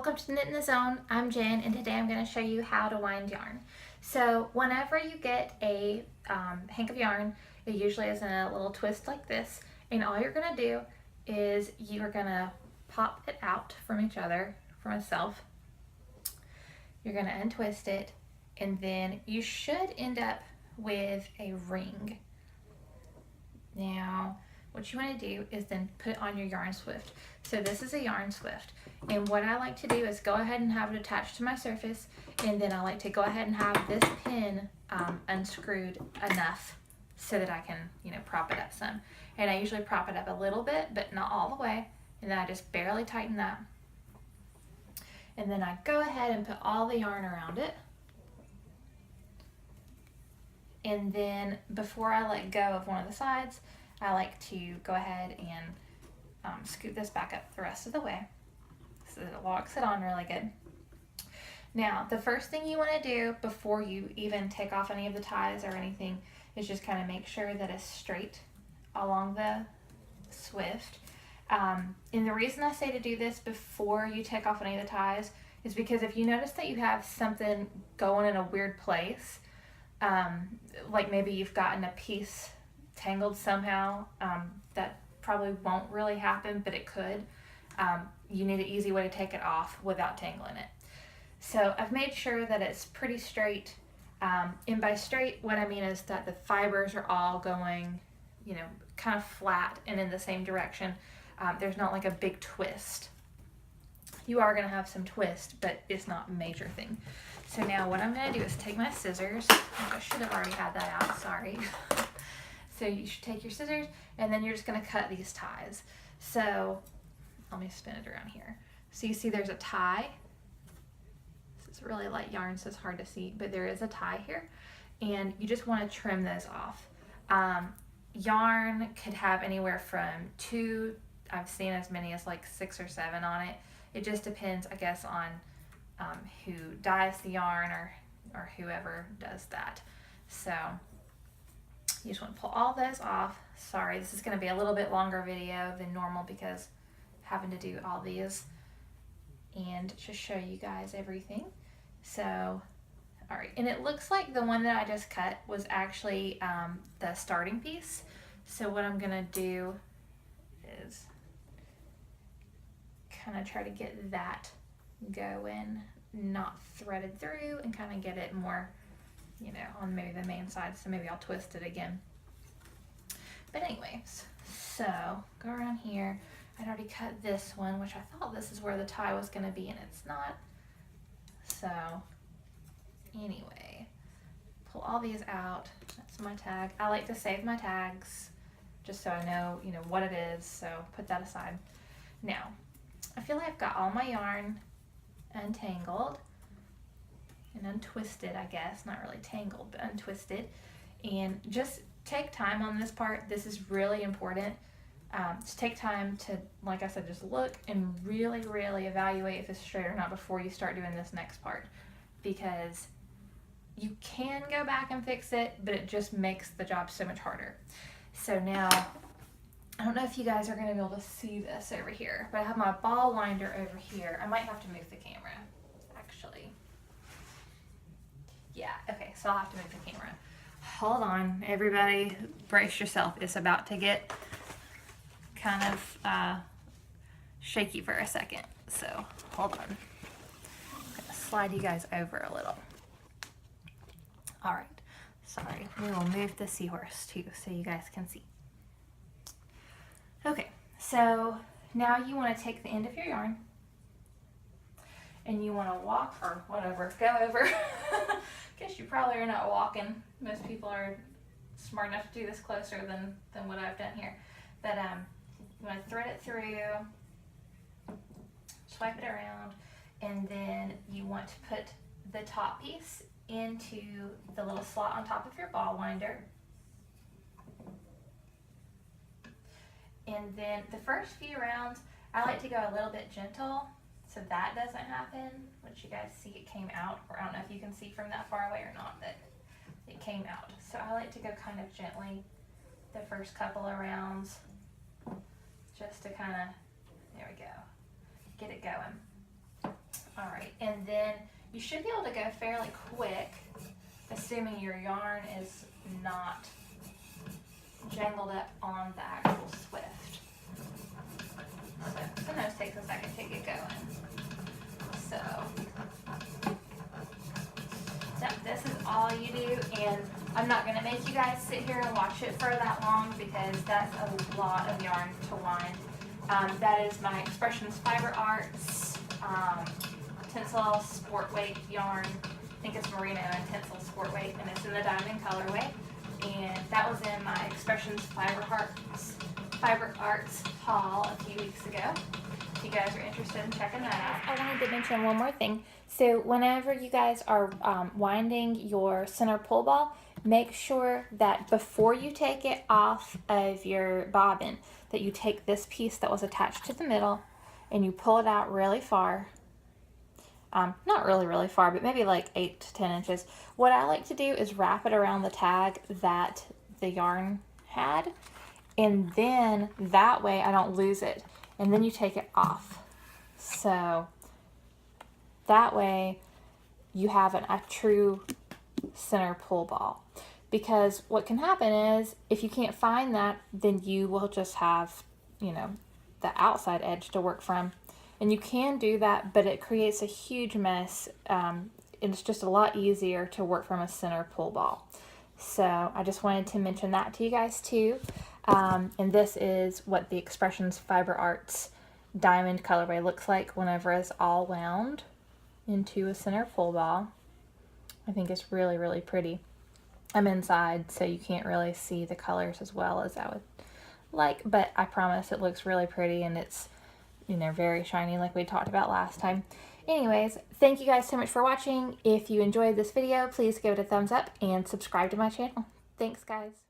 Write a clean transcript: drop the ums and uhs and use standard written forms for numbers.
Welcome to Knit in the Zone. I'm Jen, and today I'm going to show you how to wind yarn. So whenever you get a hank of yarn, it usually is in a little twist like this, and all you're going to do is you're going to pop it out from each other, from itself. You're going to untwist it, and then you should end up with a ring. Now, what you want to do is then put on your yarn swift. So this is a yarn swift, and what I like to do is go ahead and have it attached to my surface, and then I like to go ahead and have this pin unscrewed enough so that I can, prop it up some. And I usually prop it up a little bit, but not all the way, and then I just barely tighten that. And then I go ahead and put all the yarn around it. And then before I let go of one of the sides, I like to go ahead and scoot this back up the rest of the way so that it locks it on really good. Now, the first thing you want to do before you even take off any of the ties or anything is just kind of make sure that it's straight along the swift. And the reason I say to do this before you take off any of the ties is because if you notice that you have something going in a weird place, like maybe you've gotten a piece tangled somehow, that probably won't really happen, but it could. You need an easy way to take it off without tangling it. So I've made sure that it's pretty straight, and by straight what I mean is that the fibers are all going, kind of flat and in the same direction. There's not like a big twist. You are going to have some twist, but it's not a major thing. So now what I'm going to do is take my scissors. I should have already had that out, sorry. So you should take your scissors, and then you're just going to cut these ties. So let me spin it around here. So you see there's a tie. This is really light yarn, so it's hard to see, but there is a tie here, and you just want to trim those off. Yarn could have anywhere from 2, I've seen as many as like 6 or 7 on it. It just depends, I guess, on who dyes the yarn or whoever does that. So you just want to pull all those off. Sorry, this is going to be a little bit longer video than normal because having to do all these and just show you guys everything. So, all right, and it looks like the one that I just cut was actually the starting piece. So what I'm going to do is kind of try to get that going, not threaded through, and kind of get it more, on maybe the main side. So maybe I'll twist it again. But anyways, so go around here. I'd already cut this one, which I thought this is where the tie was going to be, and it's not. So anyway, pull all these out. That's my tag. I like to save my tags just so I know, what it is. So put that aside. Now, I feel like I've got all my yarn untangled and untwisted, I guess. Not really tangled, but untwisted. And just take time on this part. This is really important. Just take time to, like I said, just look and really, really evaluate if it's straight or not before you start doing this next part. Because you can go back and fix it, but it just makes the job so much harder. So now, I don't know if you guys are going to be able to see this over here, but I have my ball winder over here. I might have to move the camera, actually. Yeah, okay, so I'll have to move the camera. Hold on, everybody, brace yourself. It's about to get kind of shaky for a second, so hold on. I'm gonna slide you guys over a little. All right, sorry, we will move the seahorse too so you guys can see. Okay, so now you want to take the end of your yarn and you want to walk, or whatever, go over. Guess you probably are not walking. Most people are smart enough to do this closer than what I've done here. But you want to thread it through, swipe it around, and then you want to put the top piece into the little slot on top of your ball winder. And then the first few rounds, I like to go a little bit gentle so that doesn't happen. Which you guys see, it came out, or I don't know if you can see from that far away or not, but it came out. So I like to go kind of gently the first couple of rounds just to kind of, there we go, get it going. Alright, and then you should be able to go fairly quick, assuming your yarn is not jangled up on the actual swift. So sometimes it takes a second to get going. So this is all you do, and I'm not going to make you guys sit here and watch it for that long because that's a lot of yarn to wind. That is my Expressions Fiber Arts Tencel Sport Weight yarn. I think it's merino and Tencel Sport Weight, and it's in the diamond colorway. And that was in my Expressions Fiber Arts haul a few weeks ago. If you guys are interested in checking that out. I wanted to mention one more thing. So whenever you guys are winding your center pull ball, make sure that before you take it off of your bobbin, that you take this piece that was attached to the middle and you pull it out really far. Not really far, but maybe like 8 to 10 inches. What I like to do is wrap it around the tag that the yarn had, and then that way I don't lose it. And then you take it off. So that way you have a true center pull ball. Because what can happen is if you can't find that, then you will just have, you know, the outside edge to work from. And you can do that, but it creates a huge mess. It's just a lot easier to work from a center pull ball. So I just wanted to mention that to you guys too. And this is what the Expressions Fiber Arts diamond colorway looks like whenever it's all wound into a center pull ball. I think it's really pretty. I'm inside, so you can't really see the colors as well as I would like, but I promise it looks really pretty, and it's, you know, very shiny like we talked about last time. Anyways, thank you guys so much for watching. If you enjoyed this video, please give it a thumbs up and subscribe to my channel. Thanks, guys.